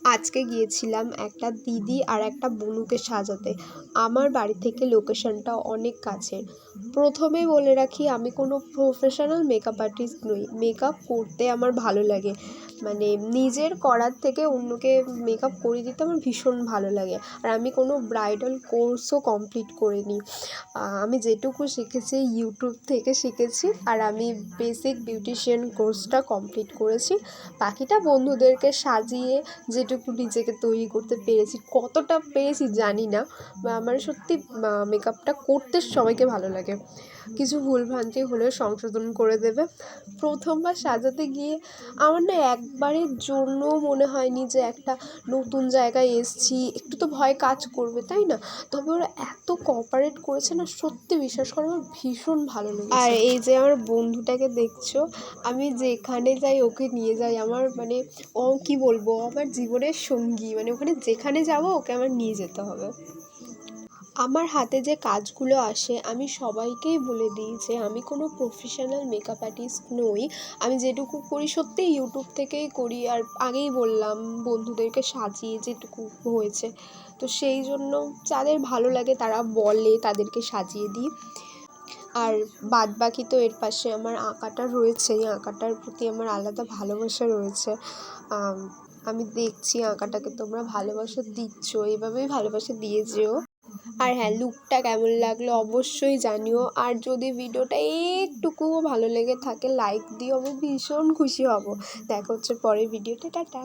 আজকে গিয়েছিলাম একটা দিদি আর একটা বোনকে সাজাতে। আমার বাড়ি থেকে লোকেশনটা অনেক কাছের। প্রথমেই বলে রাখি, আমি কোনো প্রফেশনাল মেকআপ আর্টিস্ট নই। মেকআপ করতে আমার ভালো লাগে, মানে নিজের করার থেকে অন্যকে মেকআপ করে দিতে আমার ভীষণ ভালো লাগে। আর আমি কোনো ব্রাইডাল কোর্সও কমপ্লিট করিনি। আমি যেটুকু শিখেছি ইউটিউব থেকে শিখেছি, আর আমি বেসিক বিউটিশিয়ান কোর্সটা কমপ্লিট করেছি। বাকিটা বন্ধুদেরকে সাজিয়ে যেটুকু নিজেকে তৈরি করতে পেরেছি, কতটা পেরেছি জানি না। আমার সত্যি মেকআপটা করতে সবাইকে ভালো লাগে। কিছু ভুলভ্রান্তি হলেও সংশোধন করে দেবে। প্রথমবার সাজাতে গিয়ে আমার না একবারের জন্যও মনে হয়নি যে একটা নতুন জায়গায় এসেছি, একটু তো ভয় কাজ করবে, তাই না? তবে ওরা এত কোঅপারেট করেছে না, সত্যি বিশ্বাস করো আমার ভীষণ ভালো লেগেছে। আর এই যে আমার বন্ধুটাকে দেখছো, আমি যেখানে যাই ওকে নিয়ে যাই। আমার মানে ও কি বলবো, আমার জীবনের সঙ্গী, মানে ওখানে যেখানে যাব ওকে আমার নিয়ে যেতে হবে। আমার হাতে যে কাজগুলো আসে আমি সবাইকেই বলে দিই যে আমি কোনো প্রফেশনাল মেকআপ আর্টিস্ট নই। আমি যেটুকু করি সত্যিই ইউটিউব থেকেই করি, আর আগেই বললাম বন্ধুদেরকে সাজিয়ে যেটুকু হয়েছে। তো সেই জন্য যাদের ভালো লাগে তারা বলে, তাদেরকে সাজিয়ে দিই। আর বাদবাকি তো এর পাশে আমার আঁকাটা রয়েছেই। আঁকাটার প্রতি আমার আলাদা ভালোবাসা রয়েছে। আমি দেখছি আঁকাটাকে তোমরা ভালোবাসা দিচ্ছ, এভাবেই ভালোবাসা দিয়ে যেও। আর হ্যাঁ, লুকটা কেমন লাগলো অবশ্যই জানিও। আর যদি ভিডিওটা একটুকুও ভালো লেগে থাকে লাইক দিও, আমি ভীষণ খুশি হব। দেখা হচ্ছে পরের ভিডিওতে। টাটা।